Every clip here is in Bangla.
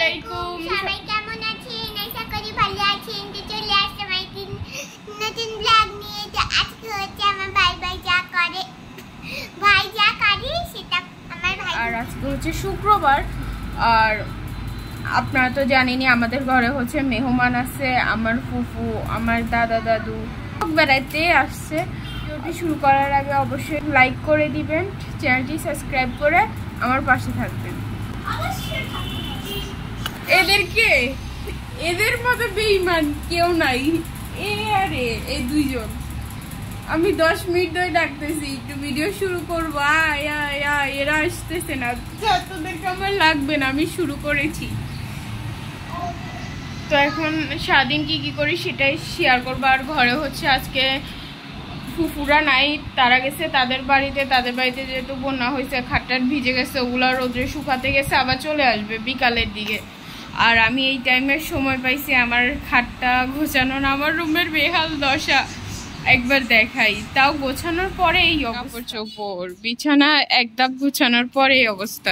আলাইকুম। সবাই কেমন আছেন? আশা করি ভালো আছেন। তো চলে আসলাম একদিন নতুন ব্লগ নিয়ে। তো আজকে হচ্ছে আমার ভাই যা করে সেটা আমার ভাই। আর আজকে হচ্ছে শুক্রবার, আর আপনারা তো জানেনই আমাদের ঘরে হচ্ছে মেহমান আছে। আমার ফুফু, আমার দাদা দাদু বেড়াইতে আসছে। ভিডিওটি শুরু করার আগে অবশ্যই লাইক করে দিবেন, চ্যানেলটি সাবস্ক্রাইব করে আমার পাশে থাকবেন। এদের মতো বেঈমান কেউ নাই। আরে এই দুইজন, আমি 10 মিনিট ধরে ডাকতেছি একটু ভিডিও শুরু করবো, এরা আসতেছে না। তোদেরকে আমার লাগবে না, আমি শুরু করেছি। তো এখন সারাদিন কি করি সেটাই শেয়ার করবো। আর ঘরে হচ্ছে আজকে ফুফুরা নাই, তারা গেছে তাদের বাড়িতে। তাদের বাড়িতে যেহেতু বন্যা হয়েছে, খাটটাট ভিজে গেছে, ওগুলা রোদ্রে শুকাতে গেছে, আবার চলে আসবে বিকালের দিকে। আর আমি এই টাইমের সময় পাইছি আমার খাটটা গোছানোর। আমার রুমের বেহাল দশা একবার দেখাই, তাও গোছানোর পরে এই কাপড় চোপড় বিছানা একদম গোছানোর পরে এই অবস্থা।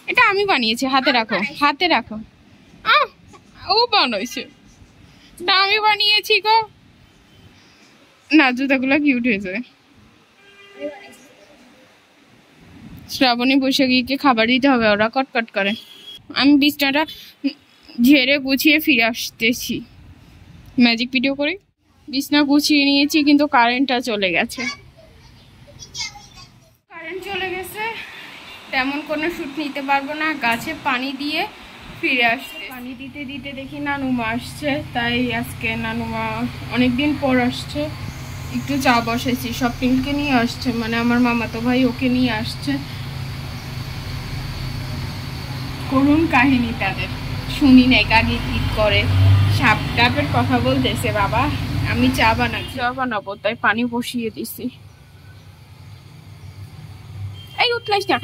এটা আমি বানিয়েছি, হাতে রাখো, হাতে রাখো। ও বানাইছে, তা আমি বানিয়েছি গো। না, জুতাগুলো কিউট হয়েছে। শ্রাবণী বৈশাখীকে খাবার দিতে হবে, ওরা কটকট করে। আমি বিছনাটা ঝেড়ে গুছিয়ে ফিরে আসতেছি। ম্যাজিক ভিডিও করে বিছনা গুছিয়ে নিয়েছি, কিন্তু কারেন্টটা চলে গেছে। কারেন্ট চলে গেছে, তেমন কোনো শ্যুট নিতে পারবো না। গাছে পানি দিয়ে ফিরে আসছে। পানি দিতে দিতে দেখি নানুমা আসছে, তাই আজকে নানুমা অনেকদিন পর আসছে। একটু চা বসেছি, শপিংকে নিয়ে আসছে, মানে আমার মামাতো ভাই ওকে নিয়ে আসছে। করুণ কাহিনী তাদের, শুনি নাই কাকে কি করে। সাপ টাপের কথা বলতেছে। বাবা আমি চা বানাবো, তাই পানি বসিয়ে দিছি। এই উতলাইস না।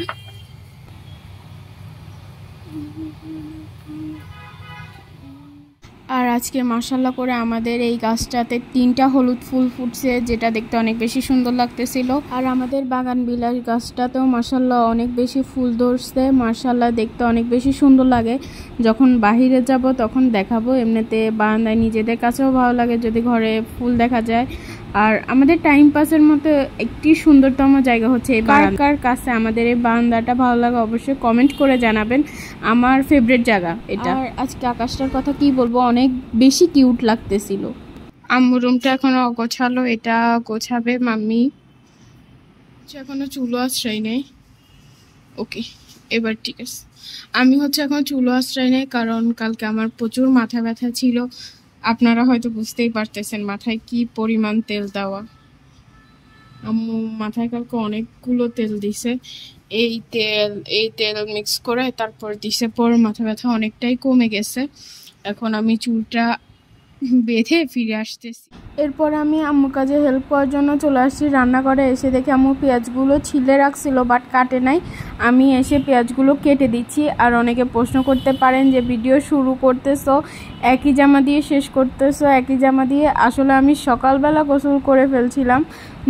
আর আজকে মাশাআল্লাহ করে আমাদের এই গাছটাতে 3টা হলুদ ফুল ফুটছে, যেটা দেখতে অনেক বেশি সুন্দর লাগতেছিল। আর আমাদের বাগান বিলাস গাছটাতেও মাশাআল্লাহ অনেক বেশি ফুল ধরছে। মাশাআল্লাহ দেখতে অনেক বেশি সুন্দর লাগে। যখন বাহিরে যাব তখন দেখাবো। এমনিতে বারান্দায় নিজেদের কাছেও ভালো লাগে যদি ঘরে ফুল দেখা যায়। আর আমাদের টাইম পাসের মতো একটি সুন্দরতম জায়গা হচ্ছে এই বারান্দার কাছে। আমাদের এই বারান্দাটা ভালো লাগে অবশ্যই কমেন্ট করে জানাবেন। আমার ফেভারিট জায়গা এটা। আর আজকে আকাশটার কথা কি বলবো, অনেক বেশি কিউট লাগতেছিল। আম্মু রুমটা এখনো গোছালো, এটা গোছাবে মাম্মি। এখনো চুলো আশ্রয় নেই। ওকে, এবার ঠিক আছে। আমি হচ্ছে এখন চুলো আশ্রয় নেই, কারণ কালকে আমার প্রচুর মাথা ব্যথা ছিল। আপনারা হয়তো বুঝতেই পারতেছেন মাথায় কি পরিমাণ তেল দেওয়া। আম্মু মাথায় কালকে অনেকগুলো তেল দিছে। এই তেল মিক্স করে তারপর দিছে, পর মাথা ব্যথা অনেকটাই কমে গেছে। এখন আমি চুলটা বেঁধে ফিরে আসতেছি। এরপর আমি আম্মু কাজে হেল্প করার জন্য চলে আসছি রান্নাঘরে। এসে দেখে আম্মু পেঁয়াজগুলো ছিলে রাখছিল, বাট কাটে নাই। আমি এসে পেঁয়াজগুলো কেটে দিচ্ছি। আর অনেকে প্রশ্ন করতে পারেন যে ভিডিও শুরু করতেছো একই জামা দিয়ে, শেষ করতেছো একই জামা দিয়ে। আসলে আমি সকালবেলা গোসল করে ফেলছিলাম,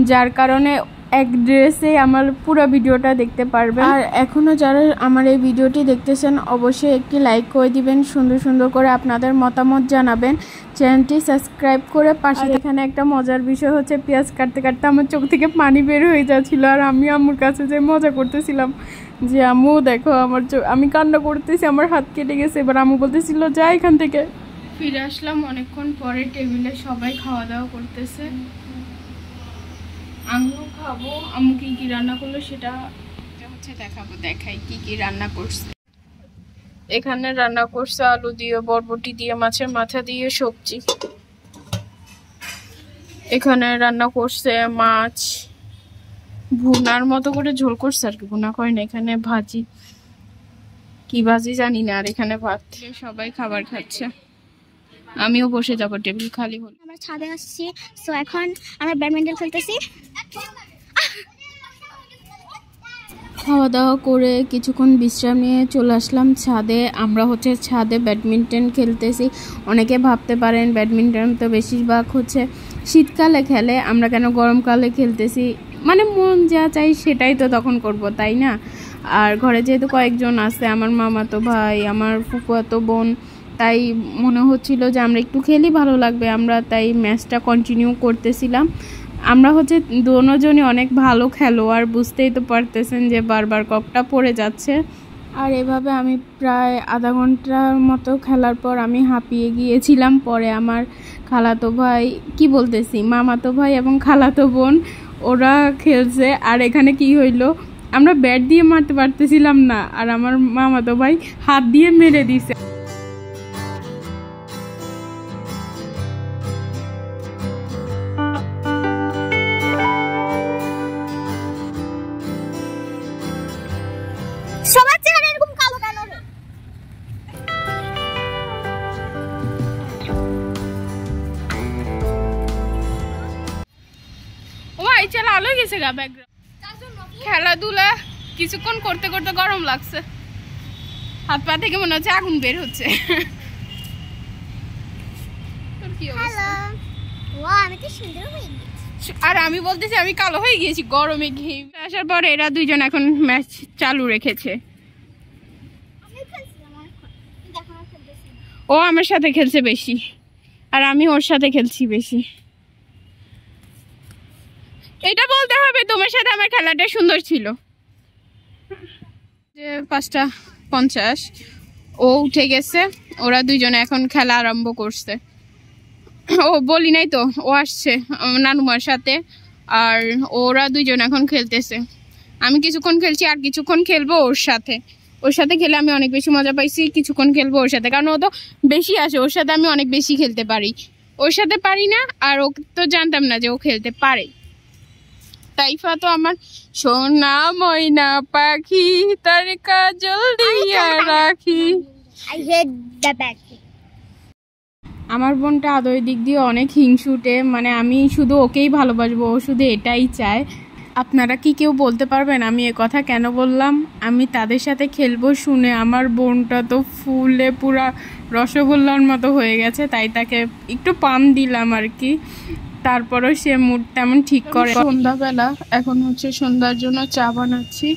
যার কারণে এক ড্রেসে আমার পুরো ভিডিওটা দেখতে পারবেন। আর এখনও যারা আমার এই ভিডিওটি দেখতেছেন অবশ্যই একটি লাইক করে দিবেন, সুন্দর সুন্দর করে আপনাদের মতামত জানাবেন, চ্যানেলটি সাবস্ক্রাইব করে পাশে। এখানে একটা মজার বিষয় হচ্ছে, পেঁয়াজ কাটতে কাটতে আমার চোখ থেকে পানি বের হয়ে যাচ্ছিল। আর আমি আম্মুর কাছে যে মজা করতেছিলাম যে আম্মু দেখো আমার আমি কান্না করতেছি, আমার হাত কেটে গেছে। এবার আম্মু বলতেছিল যা এখান থেকে। ফিরে আসলাম অনেকক্ষণ পরে, টেবিলে সবাই খাওয়া দাওয়া করতেছে, আমিও খাবো। আম্মু কি রান্না করলো সেটা হচ্ছে দেখাবো, দেখাই কি রান্না করছে। এখানে রান্না করছে আলু দিয়ে, বরবটি দিয়ে, মাছের মাথা দিয়ে সবজি। এখানে রান্না করছে মাছ, ভুনার মতো করে ঝোল করছে আর কি, ভুনা করে না। এখানে ভাজি, কি ভাজি জানি না। আর এখানে ভাত। সবাই খাবার খাচ্ছে, আমিও বসে যাবো, টেবিল খালি হলো। আমরা ছাদে আসছি, সো এখন আমরা ব্যাডমিন্টন খেলতেছি। খাওয়া দাওয়া করে কিছুক্ষণ বিশ্রাম নিয়ে চলে আসলাম ছাদে। আমরা হচ্ছে ছাদে ব্যাডমিন্টন খেলতেছি। অনেকে ভাবতে পারেন ব্যাডমিন্টন তো বেশিরভাগ হচ্ছে শীতকালে খেলে, আমরা কেন গরমকালে খেলতেছি? মানে মন যা চাই সেটাই তো তখন করব, তাই না? আর ঘরে যেহেতু কয়েকজন আছে, আমার মামাতো ভাই, আমার ফুফুয়াতো বোন, তাই মনে হচ্ছিল যে আমরা একটু খেলি ভালো লাগবে, আমরা তাই ম্যাচটা কন্টিনিউ করতেছিলাম। আমরা হচ্ছে দুজনই অনেক ভালো খেলোয়াড়, বুঝতেই তো পারতেছেন যে বারবার ককটা পড়ে যাচ্ছে। আর এভাবে আমি প্রায় আধা ঘন্টার মতো খেলার পর আমি হাঁপিয়ে গিয়েছিলাম। পরে আমার খালাতো ভাই, কি বলতেছি, মামাতো ভাই এবং খালাতো বোন ওরা খেলছে। আর এখানে কি হইলো, আমরা ব্যাট দিয়ে মারতে পারতেছিলাম না, আর আমার মামাতো ভাই হাত দিয়ে মেরে দিছে। সবার চেহারা এরকম কালো কেন রে? ও এই চালা আলো গেছে গা ব্যাকগ্রাউন্ড। খেলাধুলা কিছুক্ষণ করতে করতে গরম লাগছে, হাত পা থেকে মনে হচ্ছে আগুন বের হচ্ছে। তোর কি অবস্থা? ওয়া আমি তো সুন্দর হয়ে গেছি। আর আমি বলতেছি আমি কালো হয়ে গিয়েছি গরমে ঘেমে আসার পরে। এরা দুইজন এখন ম্যাচ চালু রেখেছে। ও আমার সাথে খেলছে বেশি, আর আমি ওর সাথে খেলছি বেশি। এটা বলতে হবে তোমার সাথে আমার খেলাটা সুন্দর ছিল। যে 5:50 ও উঠে গেছে, ওরা দুইজনে এখন খেলা আরম্ভ করছে। ও বলি নাই তো, ও আসছে নানুমার সাথে, আর ওরা দুইজন এখন খেলতেছে। আমি কিছুক্ষণ খেলছি, আর কিছুক্ষণ খেলবো ওর সাথে। ওর সাথে খেলে আমি অনেক বেশি মজা পাইছি। কিছুক্ষণ খেলবো ওর সাথে, কারণ ও তো বেশি আসে, ওর সাথে আমি অনেক বেশি খেলতে পারি। ওর সাথে পারি না, আর ও তো জানতাম না যে ও খেলতে পারে। তাইফা তো আমার সোনা ময়না পাখি, তার কাজল দিয়া রাখি। I hate the back. আমার বোনটা আদরের দিক দিয়ে অনেক হিংসুটে, মানে আমি শুধু ওকেই ভালোবাসবো, ও শুধু এটাই চায়। আপনারা কি কেউ বলতে পারবেন আমি এ কথা কেন বললাম? আমি তাদের সাথে খেলবো শুনে আমার বোনটা তো ফুলে পুরা রসগোল্লার মতো হয়ে গেছে, তাই তাকে একটু পাম দিলাম আর কি। তারপরেও সে মুড তেমন ঠিক করে। সন্ধ্যাবেলা, এখন হচ্ছে সন্ধ্যার জন্য চা বানাচ্ছি।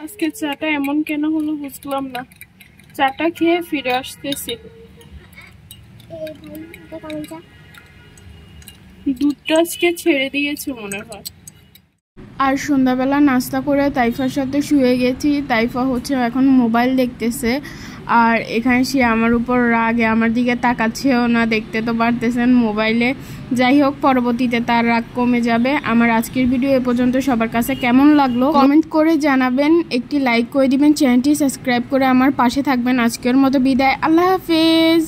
আজকে চাটা এমন কেন হলো বুঝলাম না। চাটা খেয়ে ফিরে আসতেছি। দুধটা আজকে ছেড়ে দিয়েছে মনে হয়। আর সন্ধ্যাবেলা নাস্তা করে তাইফার সাথে শুয়ে গেছি। তাইফা হচ্ছে এখন মোবাইল দেখতেছে, আর এখানে সে আমার উপর রাগে, আমার দিকে তাকাচ্ছেও না, দেখতে তো পারতেছেন মোবাইলে। যাই হোক, পরবর্তীতে তার রাগ কমে যাবে। আমার আজকের ভিডিও এ পর্যন্ত। সবার কাছে কেমন লাগলো কমেন্ট করে জানাবেন, একটি লাইক করে দিবেন, চ্যানেলটি সাবস্ক্রাইব করে আমার পাশে থাকবেন। আজকের মতো বিদায়, আল্লাহ হাফেজ।